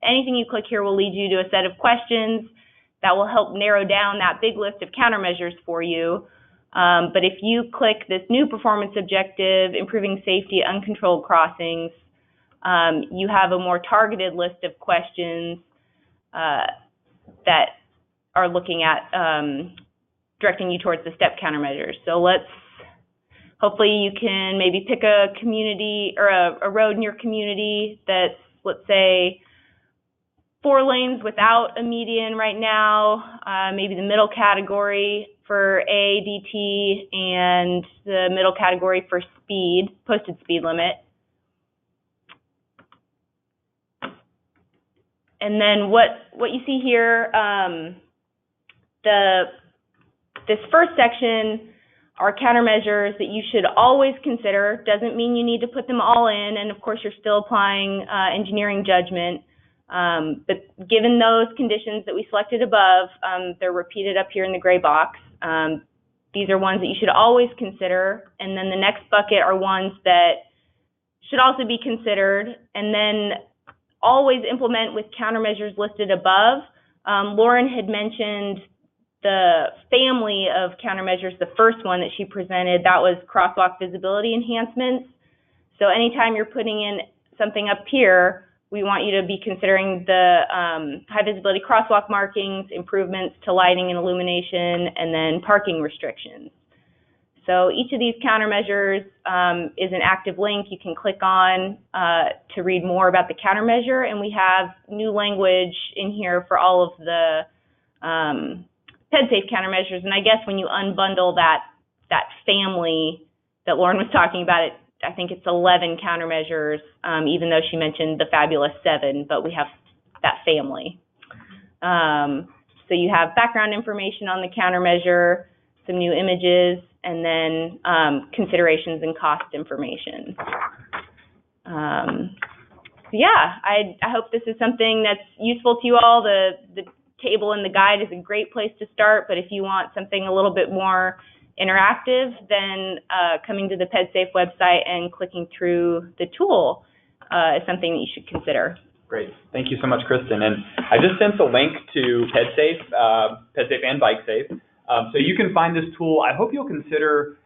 anything you click here will lead you to a set of questions that will help narrow down that big list of countermeasures for you. But if you click this new performance objective, improving safety at uncontrolled crossings, you have a more targeted list of questions that are looking at directing you towards the step countermeasures. So hopefully you can maybe pick a community or a road in your community that's, let's say, 4 lanes without a median right now, maybe the middle category for AADT and the middle category for posted speed limit. And then what you see here, this first section are countermeasures that you should always consider. Doesn't mean you need to put them all in, and of course you're still applying engineering judgment. But given those conditions that we selected above, they're repeated up here in the gray box. These are ones that you should always consider. And then the next bucket are ones that should also be considered. And then always implement with countermeasures listed above. Lauren had mentioned the family of countermeasures, the first one that she presented, that was crosswalk visibility enhancements. So anytime you're putting in something up here, we want you to be considering the high visibility crosswalk markings, improvements to lighting and illumination, and then parking restrictions. So each of these countermeasures is an active link you can click on to read more about the countermeasure, and we have new language in here for all of the PedSafe countermeasures. And I guess when you unbundle that family that Lauren was talking about, I think it's 11 countermeasures, even though she mentioned the fabulous 7, but we have that family. So you have background information on the countermeasure, some new images, and then considerations and cost information. Yeah, I hope this is something that's useful to you all. The table and the guide is a great place to start, but if you want something a little bit more interactive, then coming to the PedSafe website and clicking through the tool is something that you should consider. Great. Thank you so much, Kristen. And I just sent the link to PedSafe and BikeSafe. So you can find this tool. I hope you'll consider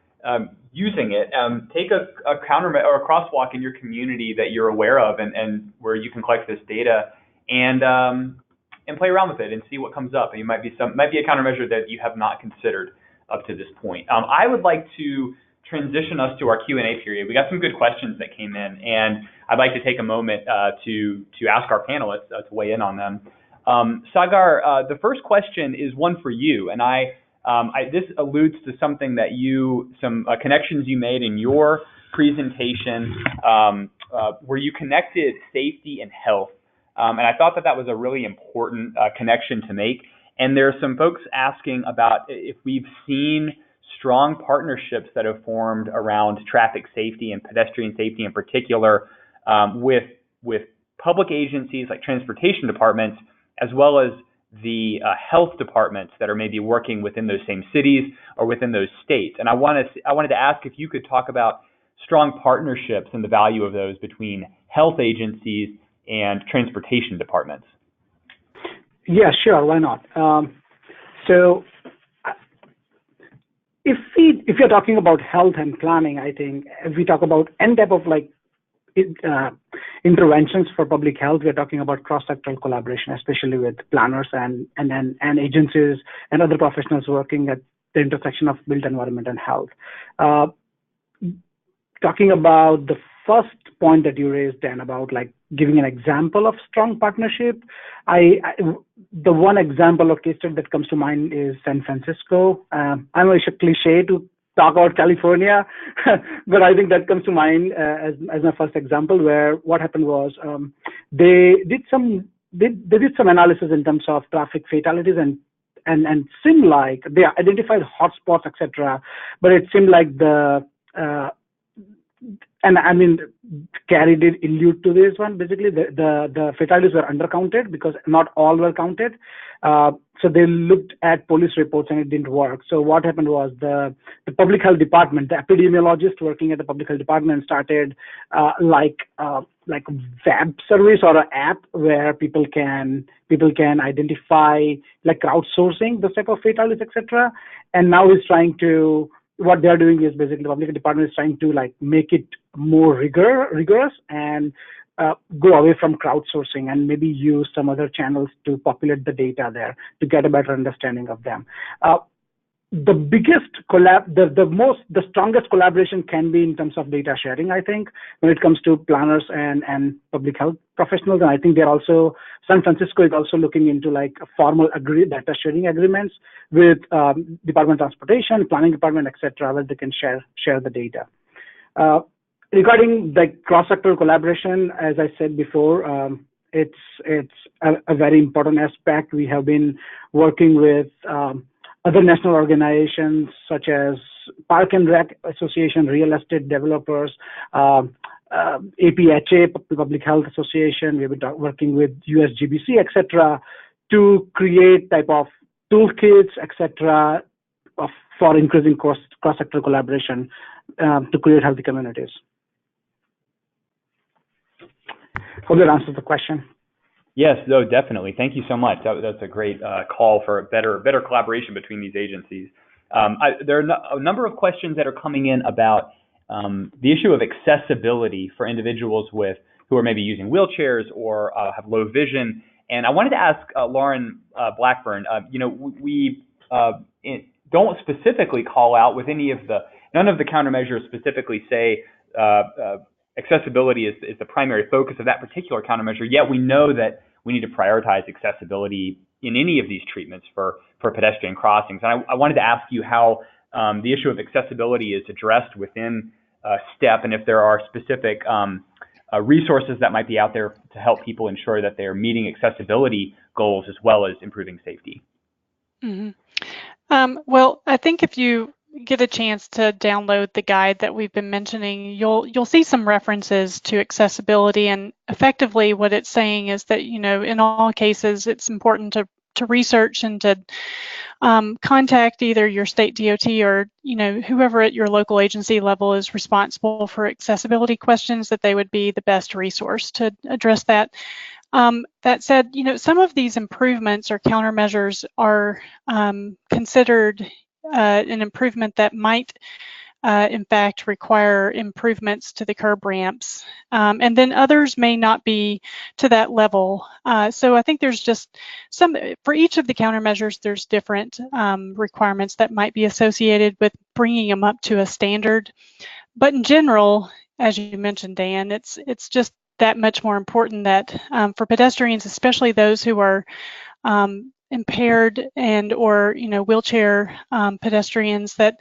using it. Take a counter or a crosswalk in your community that you're aware of and where you can collect this data and play around with it and see what comes up. And it might be a countermeasure that you have not considered up to this point. I would like to transition us to our Q&A period. We got some good questions that came in, and I'd like to take a moment to ask our panelists to weigh in on them. Sagar, the first question is one for you, and this alludes to something that some connections you made in your presentation where you connected safety and health. And I thought that was a really important connection to make. And there are some folks asking about if we've seen strong partnerships that have formed around traffic safety and pedestrian safety in particular with public agencies like transportation departments, as well as the health departments that are maybe working within those same cities or within those states. And I wanted to ask if you could talk about strong partnerships and the value of those between health agencies and transportation departments. Yeah, sure. Why not? So if you're talking about health and planning, I think if we talk about any type of interventions for public health, we're talking about cross-sectoral collaboration, especially with planners and agencies and other professionals working at the intersection of built environment and health. Talking about the first point that you raised, Dan, about giving an example of strong partnership, the one example or case study that comes to mind is San Francisco. I know it's a cliche to talk about California, but I think that comes to mind as my first example, where what happened was they did some analysis in terms of traffic fatalities and seemed like they identified hotspots, etc. But it seemed like and I mean, Carrie did allude to this one. Basically, the fatalities were undercounted because not all were counted. So they looked at police reports and it didn't work. So what happened was the public health department, the epidemiologist working at the public health department started like web service or an app where people can identify, like crowdsourcing the type of fatalities, etc. And now he's trying to. What they're doing is basically the public department is trying to make it more rigorous and go away from crowdsourcing and maybe use some other channels to populate the data there to get a better understanding of them. The biggest the strongest collaboration can be in terms of data sharing, I think, when it comes to planners and public health professionals. And I think San Francisco is also looking into formal data sharing agreements with Department of Transportation, Planning Department, etc., where they can share the data. Regarding cross-sector collaboration, as I said before, it's a very important aspect. We have been working with other national organizations such as Park and Rec Association, Real Estate Developers, APHA, Public Health Association. We've been working with USGBC, etc., to create type of toolkits, etc., for increasing cross-sector collaboration to create healthy communities. Hope that answers the question. Yes, no, definitely. Thank you so much. That's a great call for better collaboration between these agencies. There are a number of questions that are coming in about the issue of accessibility for individuals who are maybe using wheelchairs or have low vision. And I wanted to ask Lauren Blackburn. We don't specifically call out with none of the countermeasures specifically say accessibility is the primary focus of that particular countermeasure, yet we know that we need to prioritize accessibility in any of these treatments for pedestrian crossings. And I wanted to ask you how the issue of accessibility is addressed within STEP, and if there are specific resources that might be out there to help people ensure that they're meeting accessibility goals as well as improving safety. Mm-hmm. Well, I think if you get a chance to download the guide that we've been mentioning, you'll see some references to accessibility, and effectively what it's saying is that, in all cases, it's important to research and to contact either your state DOT or, whoever at your local agency level is responsible for accessibility questions, that they would be the best resource to address that. That said, some of these improvements or countermeasures are considered an improvement that might, in fact, require improvements to the curb ramps. And then others may not be to that level. So I think there's just for each of the countermeasures, there's different requirements that might be associated with bringing them up to a standard. But in general, as you mentioned, Dan, it's just that much more important that for pedestrians, especially those who are impaired or wheelchair pedestrians, that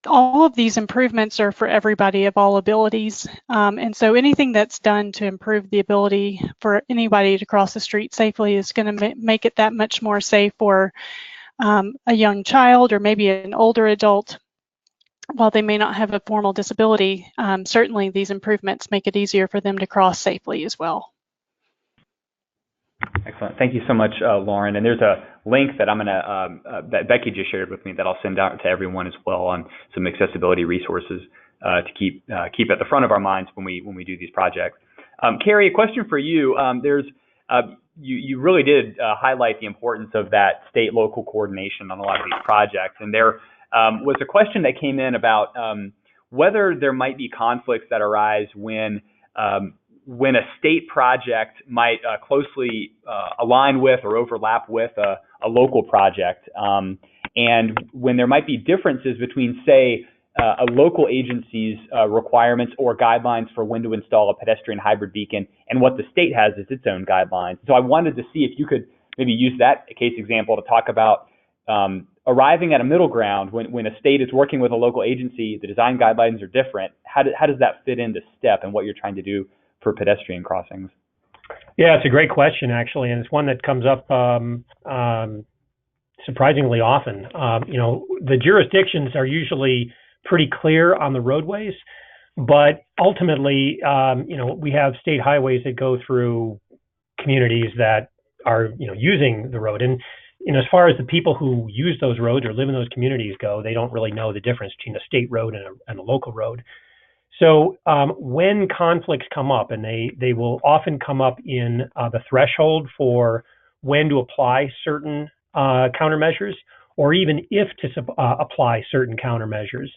all of these improvements are for everybody of all abilities. And so anything that's done to improve the ability for anybody to cross the street safely is going to make it that much more safe for a young child or maybe an older adult. While they may not have a formal disability, certainly these improvements make it easier for them to cross safely as well. Excellent. Thank you so much, Lauren. And there's a link that that Becky just shared with me that I'll send out to everyone as well on some accessibility resources to keep at the front of our minds when we do these projects. Carrie, a question for you. You really did highlight the importance of that state-local coordination on a lot of these projects, and there was a question that came in about whether there might be conflicts that arise when a state project might closely align with or overlap with a local project, and when there might be differences between, say, a local agency's requirements or guidelines for when to install a pedestrian hybrid beacon and what the state has as its own guidelines. So I wanted to see if you could maybe use that case example to talk about arriving at a middle ground when a state is working with a local agency, the design guidelines are different. How does that fit into STEP and what you're trying to do for pedestrian crossings? Yeah, it's a great question, actually, and it's one that comes up surprisingly often. The jurisdictions are usually pretty clear on the roadways, but ultimately, we have state highways that go through communities that are, using the road. And, as far as the people who use those roads or live in those communities go, they don't really know the difference between a state road and a local road. So when conflicts come up, and they will often come up in the threshold for when to apply certain countermeasures, or even if to apply certain countermeasures,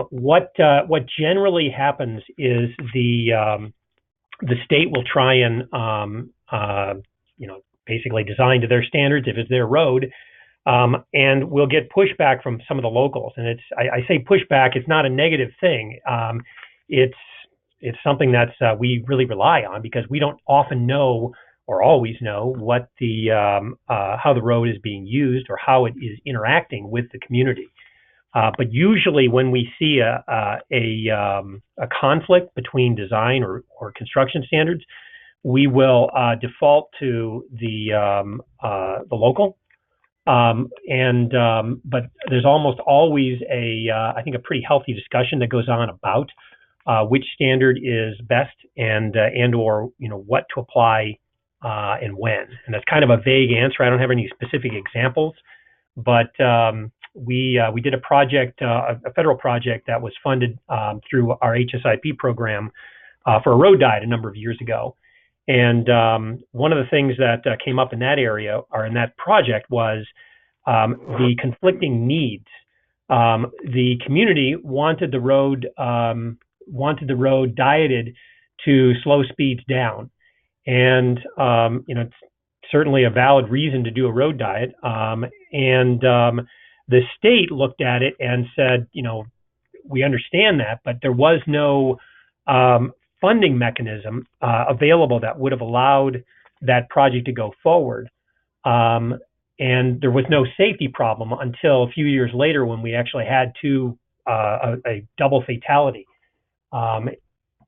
what generally happens is the state will try and basically design to their standards if it's their road, and we'll get pushback from some of the locals. And I say pushback, it's not a negative thing. It's something that's we really rely on, because we don't often know or always know what how the road is being used or how it is interacting with the community. But usually when we see a conflict between design or construction standards, we will default to the local. But there's almost always I think a pretty healthy discussion that goes on about which standard is best and or what to apply and when. And that's kind of a vague answer. I don't have any specific examples, but we did a project, a federal project that was funded through our HSIP program for a road diet a number of years ago. And one of the things that came up in that area or in that project was the conflicting needs. The community wanted the road dieted to slow speeds down, and it's certainly a valid reason to do a road diet. The state looked at it and said, we understand that, but there was no funding mechanism available that would have allowed that project to go forward. And there was no safety problem until a few years later, when we actually had a double fatality,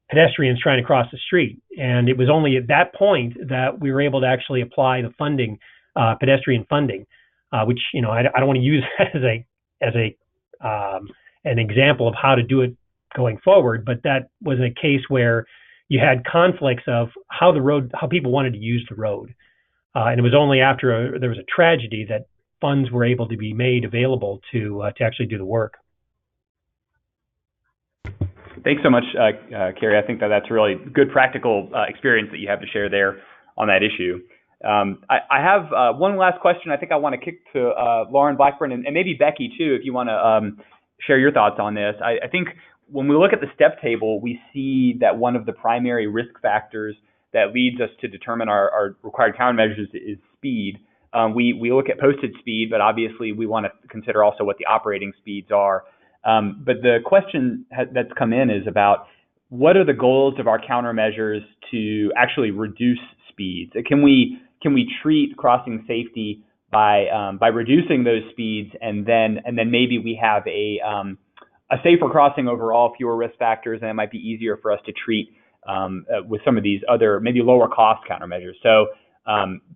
pedestrians trying to cross the street. And it was only at that point that we were able to actually apply the funding, pedestrian funding, which, I don't want to use that as a an example of how to do it going forward, but that was a case where you had conflicts of how people wanted to use the road. And it was only after there was a tragedy that funds were able to be made available to actually do the work. Thanks so much, Carrie. I think that's a really good practical experience that you have to share there on that issue. I have one last question I think I want to kick to Lauren Blackburn and maybe Becky too, if you want to share your thoughts on this. I think when we look at the step table, we see that one of the primary risk factors that leads us to determine our required countermeasures is speed. We look at posted speed, but obviously we want to consider also what the operating speeds are. But the question that's come in is about what are the goals of our countermeasures to actually reduce speeds? Can we treat crossing safety by reducing those speeds, and then maybe we have a safer crossing overall, fewer risk factors, and it might be easier for us to treat with some of these other maybe lower cost countermeasures. So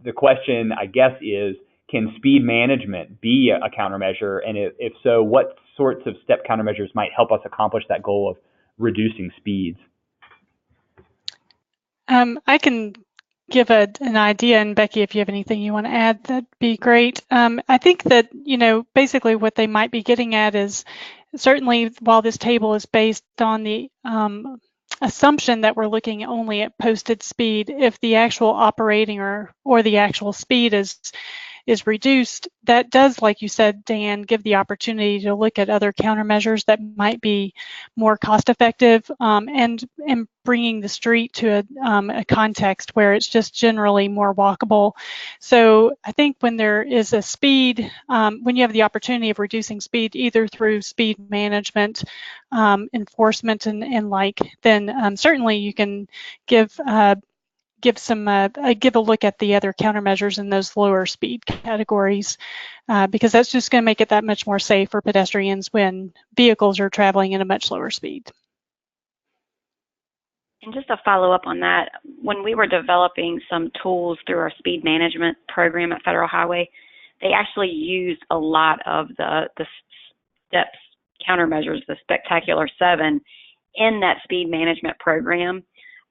the question, I guess, is can speed management be a countermeasure? And if so, what sorts of step countermeasures might help us accomplish that goal of reducing speeds? I can give an idea, and Becky, if you have anything you want to add, that'd be great. I think that, basically what they might be getting at is certainly while this table is based on the assumption that we're looking only at posted speed, if the actual operating or the actual speed is reduced, that does, like you said, Dan, give the opportunity to look at other countermeasures that might be more cost effective, and bringing the street to a context where it's just generally more walkable. So I think when there is a speed, when you have the opportunity of reducing speed either through speed management, enforcement and then certainly you can give a look at the other countermeasures in those lower speed categories, because that's just going to make it that much more safe for pedestrians when vehicles are traveling at a much slower speed. And just to follow up on that, when we were developing some tools through our speed management program at Federal Highway, they actually used a lot of the steps countermeasures, the Spectacular 7, in that speed management program.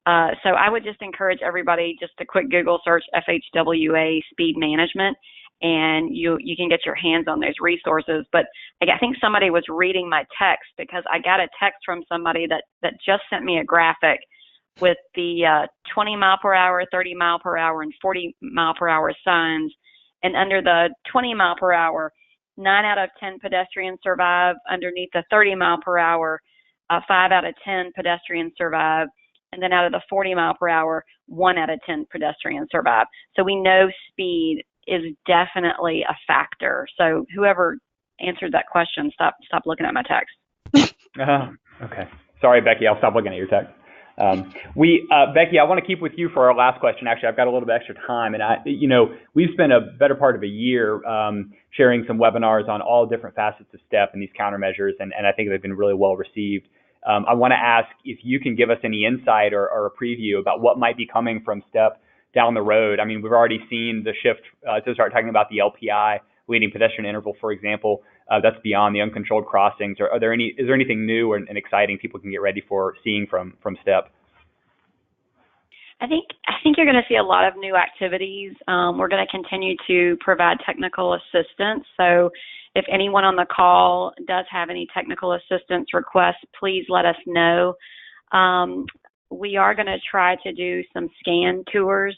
So I would just encourage everybody just a quick Google search FHWA speed management, and you can get your hands on those resources. But I think somebody was reading my text, because I got a text from somebody that just sent me a graphic with the 20 mile per hour, 30 mile per hour, and 40 mile per hour signs. And under the 20 mile per hour, 9 out of 10 pedestrians survive. Underneath the 30 mile per hour, 5 out of 10 pedestrians survive. And then out of the 40 mile per hour, 1 out of 10 pedestrians survive. So we know speed is definitely a factor. So whoever answered that question, stop looking at my text. Okay. Sorry, Becky. I'll stop looking at your text. Becky, I want to keep with you for our last question. Actually, I've got a little bit extra time, and we've spent a better part of a year sharing some webinars on all different facets of STEP and these countermeasures, and I think they've been really well received. I want to ask if you can give us any insight or a preview about what might be coming from STEP down the road. I mean, we've already seen the shift to start talking about the LPI, leading pedestrian interval, for example. That's beyond the uncontrolled crossings. Is there anything new and exciting people can get ready for seeing from STEP? I think you're going to see a lot of new activities. We're going to continue to provide technical assistance. So if anyone on the call does have any technical assistance requests, please let us know. We are going to try to do some scan tours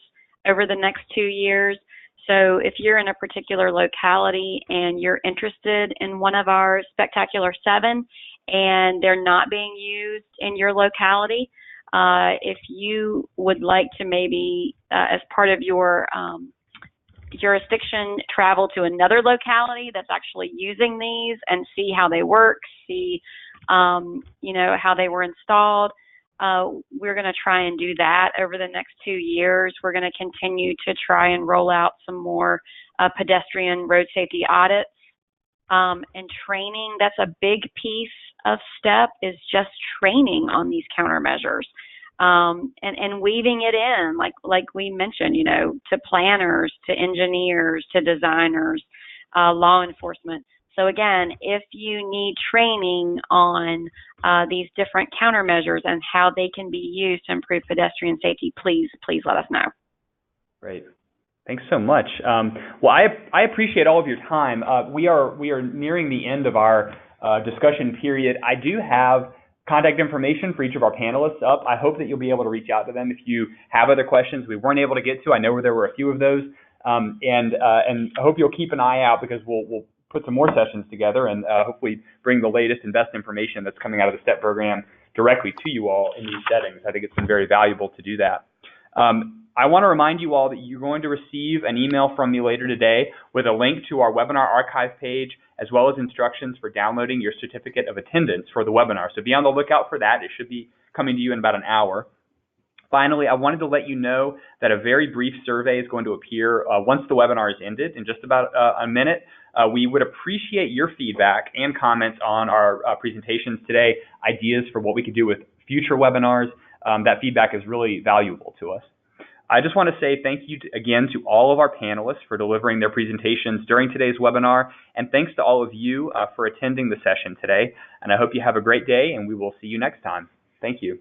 over the next 2 years. So if you're in a particular locality and you're interested in one of our Spectacular 7 and they're not being used in your locality, if you would like to maybe, as part of your jurisdiction, travel to another locality that's actually using these and see how they work, see how they were installed, we're going to try and do that over the next 2 years. We're going to continue to try and roll out some more pedestrian road safety audits and training. That's a big piece of STEP, is just training on these countermeasures, and weaving it in, like we mentioned, to planners, to engineers, to designers, law enforcement. So again, if you need training on these different countermeasures and how they can be used to improve pedestrian safety, please let us know. Great. Thanks so much. Well, I appreciate all of your time. We are nearing the end of our discussion period. I do have contact information for each of our panelists up. I hope that you'll be able to reach out to them if you have other questions we weren't able to get to. I know there were a few of those, and I hope you'll keep an eye out because we'll put some more sessions together and hopefully bring the latest and best information that's coming out of the STEP program directly to you all in these settings. I think it's been very valuable to do that. I want to remind you all that you're going to receive an email from me later today with a link to our webinar archive page, as well as instructions for downloading your certificate of attendance for the webinar. So be on the lookout for that. It should be coming to you in about an hour. Finally, I wanted to let you know that a very brief survey is going to appear once the webinar is ended in just about a minute. We would appreciate your feedback and comments on our presentations today, ideas for what we could do with future webinars. That feedback is really valuable to us. I just want to say thank you again to all of our panelists for delivering their presentations during today's webinar, and thanks to all of you for attending the session today. And I hope you have a great day, and we will see you next time. Thank you.